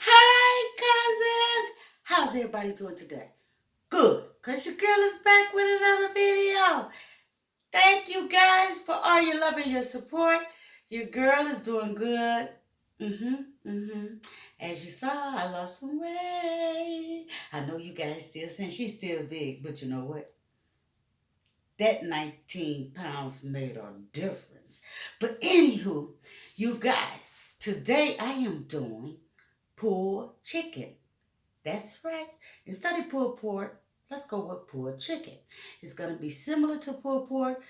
Hi, cousins! How's everybody doing today? Good, because your girl is back with another video. Thank you guys for all your love and your support. Your girl is doing good. As you saw, I lost some weight. I know you guys still saying she's still big, but you know what? That 19 pounds made a difference. But anywho, you guys, today I am doing pulled chicken. That's right. Instead of pulled pork, let's go with pulled chicken. It's going to be similar to pulled pork.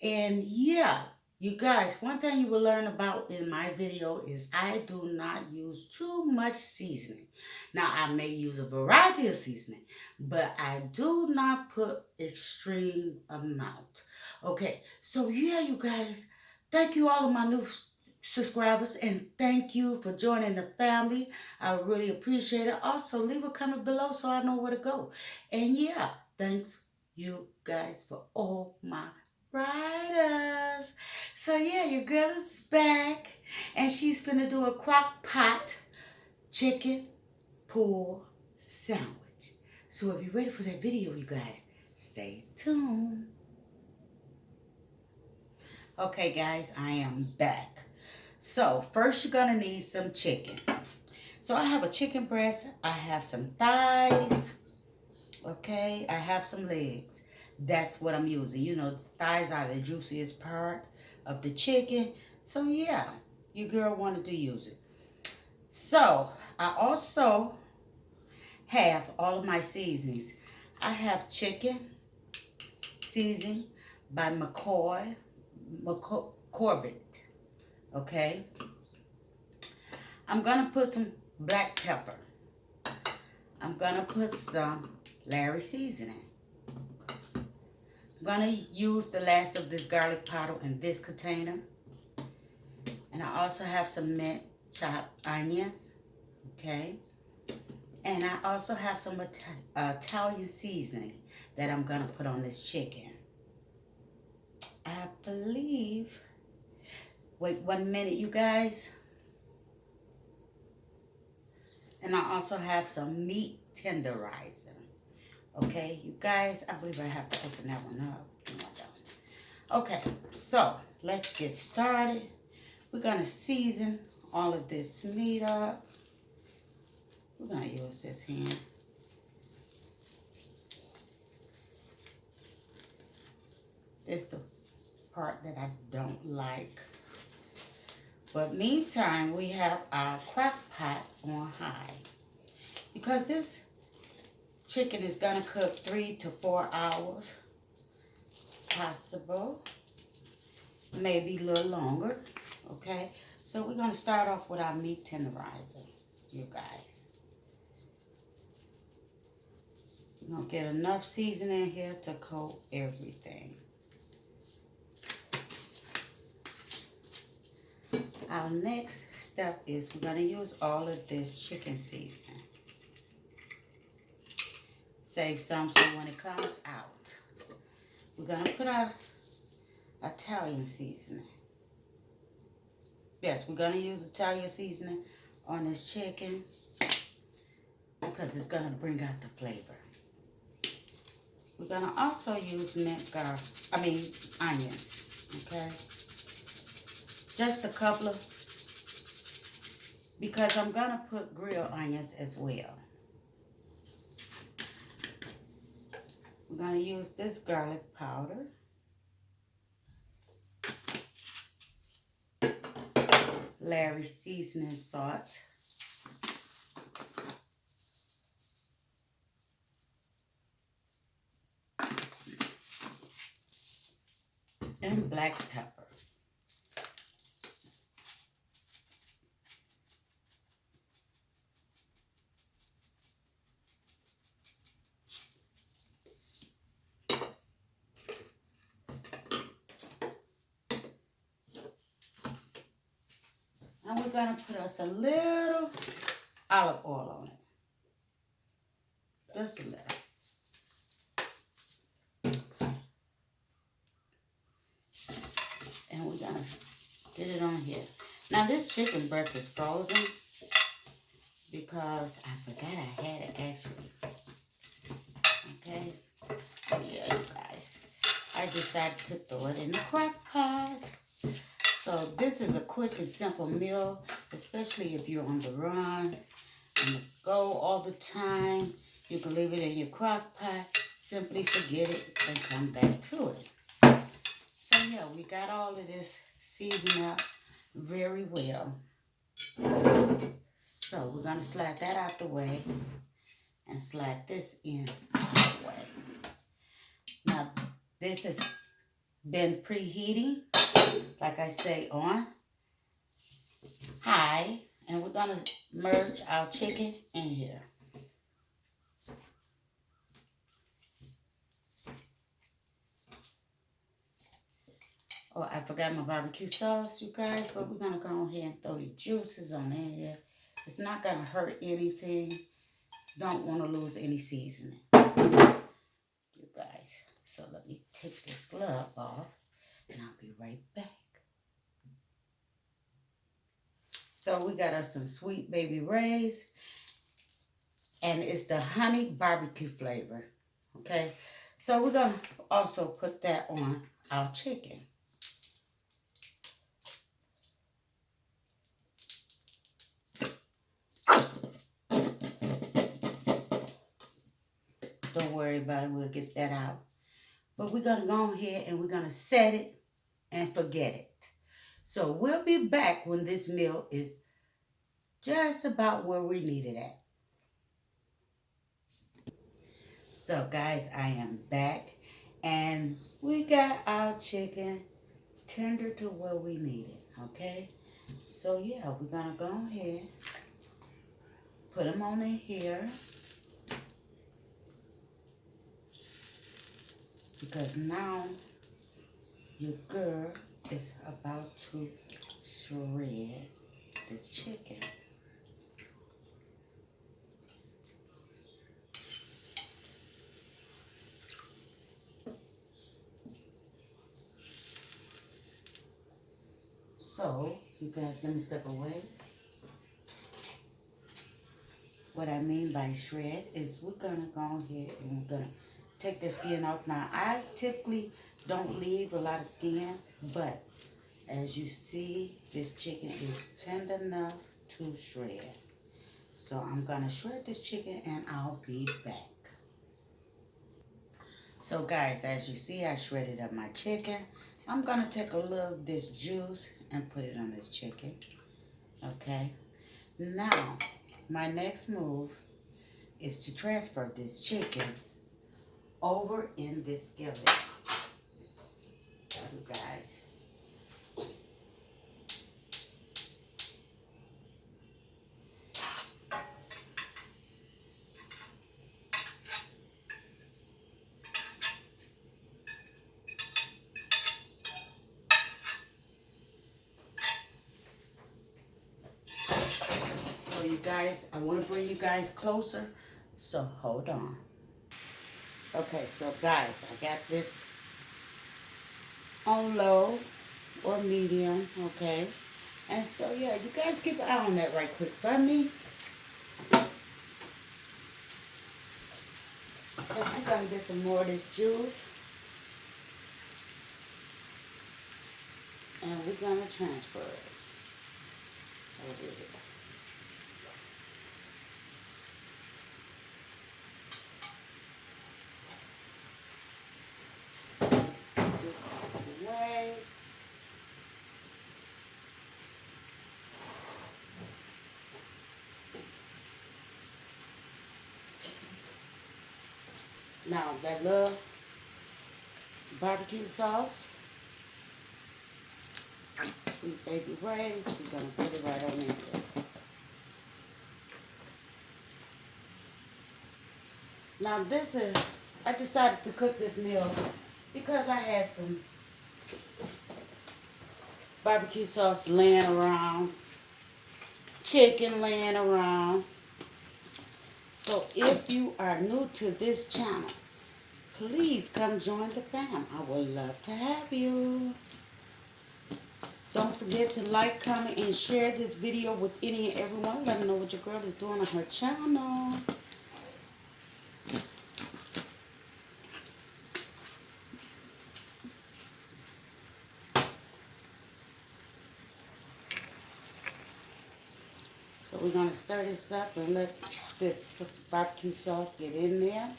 And yeah, you guys, one thing you will learn about in my video is I do not use too much seasoning. Now, I may use a variety of seasoning, but I do not put extreme amount. Okay, so yeah, you guys, thank you all of my new subscribers and thank you for joining the family. I really appreciate it. Also, leave a comment below so I know where to go. And yeah, thanks you guys for all my riders. So yeah, your girl is back and she's gonna do a crock pot chicken pull sandwich. So if you're ready for that video, you guys, stay tuned. Okay guys, I am back. So first you're gonna need some chicken. So I have a chicken breast, I have some thighs, okay, I have some legs. That's what I'm using. You know, the thighs are the juiciest part of the chicken. So yeah, your girl wanted to use it. So I also have all of my seasonings. I have chicken seasoning by Corbett. Okay. I'm gonna put some black pepper. I'm gonna put some Larry seasoning. I'm gonna use the last of this garlic powder in this container. And I also have some mint chopped onions. Okay. And I also have some Italian seasoning that I'm gonna put on this chicken. I believe, wait 1 minute you guys. And I also have some meat tenderizer. Okay, you guys, I believe I have to open that one up. No, I don't. Okay, so let's get started. We're gonna season all of this meat up. We're gonna use this hand. It's the part that I don't like. But meantime, we have our crock pot on high. Because this chicken is gonna cook 3 to 4 hours. Possible. Maybe a little longer. Okay? So we're gonna start off with our meat tenderizer, you guys. We're gonna get enough seasoning here to coat everything. Our next step is we're going to use all of this chicken seasoning. Save some so when it comes out, we're going to put our Italian seasoning. Yes, we're going to use Italian seasoning on this chicken because it's going to bring out the flavor. We're going to also use onions, okay? Just a couple of, because I'm going to put grilled onions as well. We're going to use this garlic powder. Larry seasoning salt. And black pepper. And we're going to put us a little olive oil on it. Just a little. And we're going to get it on here. Now this chicken breast is frozen, because I forgot I had it actually. Okay? Yeah, you guys. I decided to throw it in the crock pot. So this is a quick and simple meal, especially if you're on the run and go all the time. You can leave it in your crock pot, simply forget it, and come back to it. So yeah, we got all of this seasoned up very well. So we're going to slide that out the way and slide this in out the way. Now, this has been preheating, like I say, on high. And we're going to merge our chicken in here. Oh, I forgot my barbecue sauce, you guys, but we're going to go ahead and throw the juices on in here. It's not going to hurt anything. Don't want to lose any seasoning, you guys. So let me take this glove off, and I'll be right back. So we got us some Sweet Baby Ray's, and it's the honey barbecue flavor, okay? So we're going to also put that on our chicken. Don't worry about it, we'll get that out. But we're going to go ahead and we're going to set it and forget it. So we'll be back when this meal is just about where we need it at. So guys, I am back and we got our chicken tender to where we need it, okay? So yeah, we're gonna go ahead, put them on in here because now your girl is about to shred this chicken. So, you guys, let me step away. What I mean by shred is we're gonna go ahead and we're gonna take the skin off. Now, I typically don't leave a lot of skin, but as you see, this chicken is tender enough to shred. So I'm gonna shred this chicken and I'll be back. So guys, as you see, I shredded up my chicken. I'm gonna take a little of this juice and put it on this chicken, okay? Now, my next move is to transfer this chicken over in this skillet, you guys. So you guys, I want to bring you guys closer, so hold on. Okay, so guys, I got this on low or medium, okay? And so yeah, you guys keep an eye on that right quick for me. Because we're going to get some more of this juice. And we're going to transfer it over here. This out of the way. Now, that little barbecue sauce, Sweet Baby Ray's, we're going to put it right on in there. Now, this is, I decided to cook this meal because I had some barbecue sauce laying around, chicken laying around. So if you are new to this channel, please come join the fam. I would love to have you. Don't forget to like, comment, and share this video with any and everyone. Let me know what your girl is doing on her channel. So we're going to stir this up and let this barbecue sauce get in there.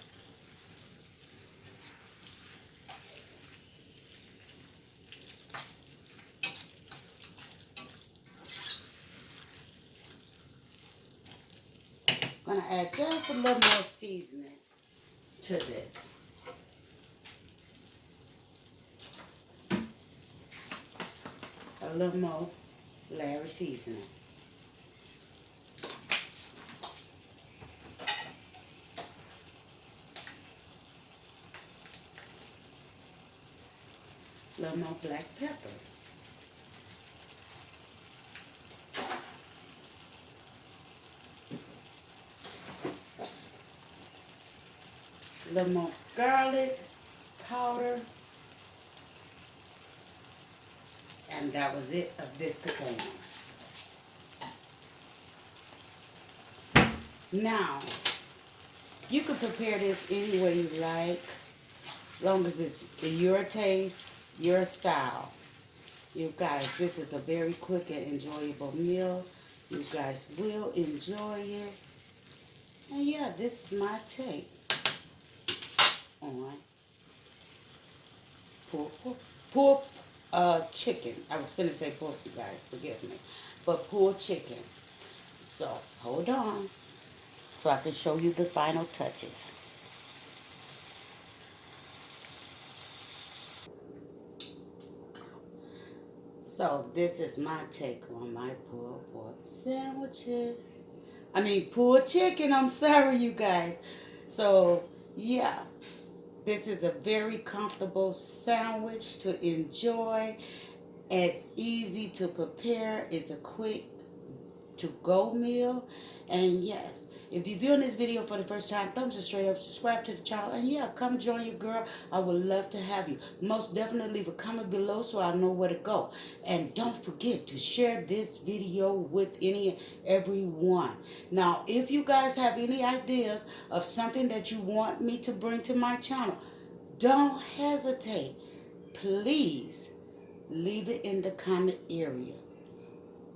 Going to add just a little more seasoning to this. A little more Larry seasoning. A little more black pepper. A little more garlic powder. And that was it of this container. Now, you can prepare this any way you like, as long as it's your taste, your style. You guys, this is a very quick and enjoyable meal. You guys will enjoy it. And yeah, this is my take on pulled chicken. I was finna say pork, you guys, forgive me. But pulled chicken. So, hold on, so I can show you the final touches. So, this is my take on my pulled pork sandwiches. I mean, pulled chicken, I'm sorry, you guys. So, yeah. This is a very comfortable sandwich to enjoy. It's easy to prepare. It's a quick to-go meal. And yes, if you're viewing this video for the first time, thumbs it straight up, subscribe to the channel, and yeah, come join your girl. I would love to have you. Most definitely leave a comment below so I know where to go. And don't forget to share this video with any and everyone. Now, if you guys have any ideas of something that you want me to bring to my channel, don't hesitate. Please leave it in the comment area.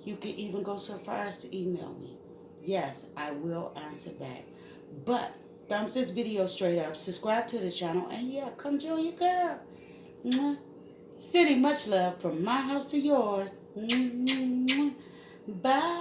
You can even go so far as to email me. Yes, I will answer back. But thumbs this video straight up, subscribe to the channel, and yeah, come join your girl. Sending much love from my house to yours. Bye.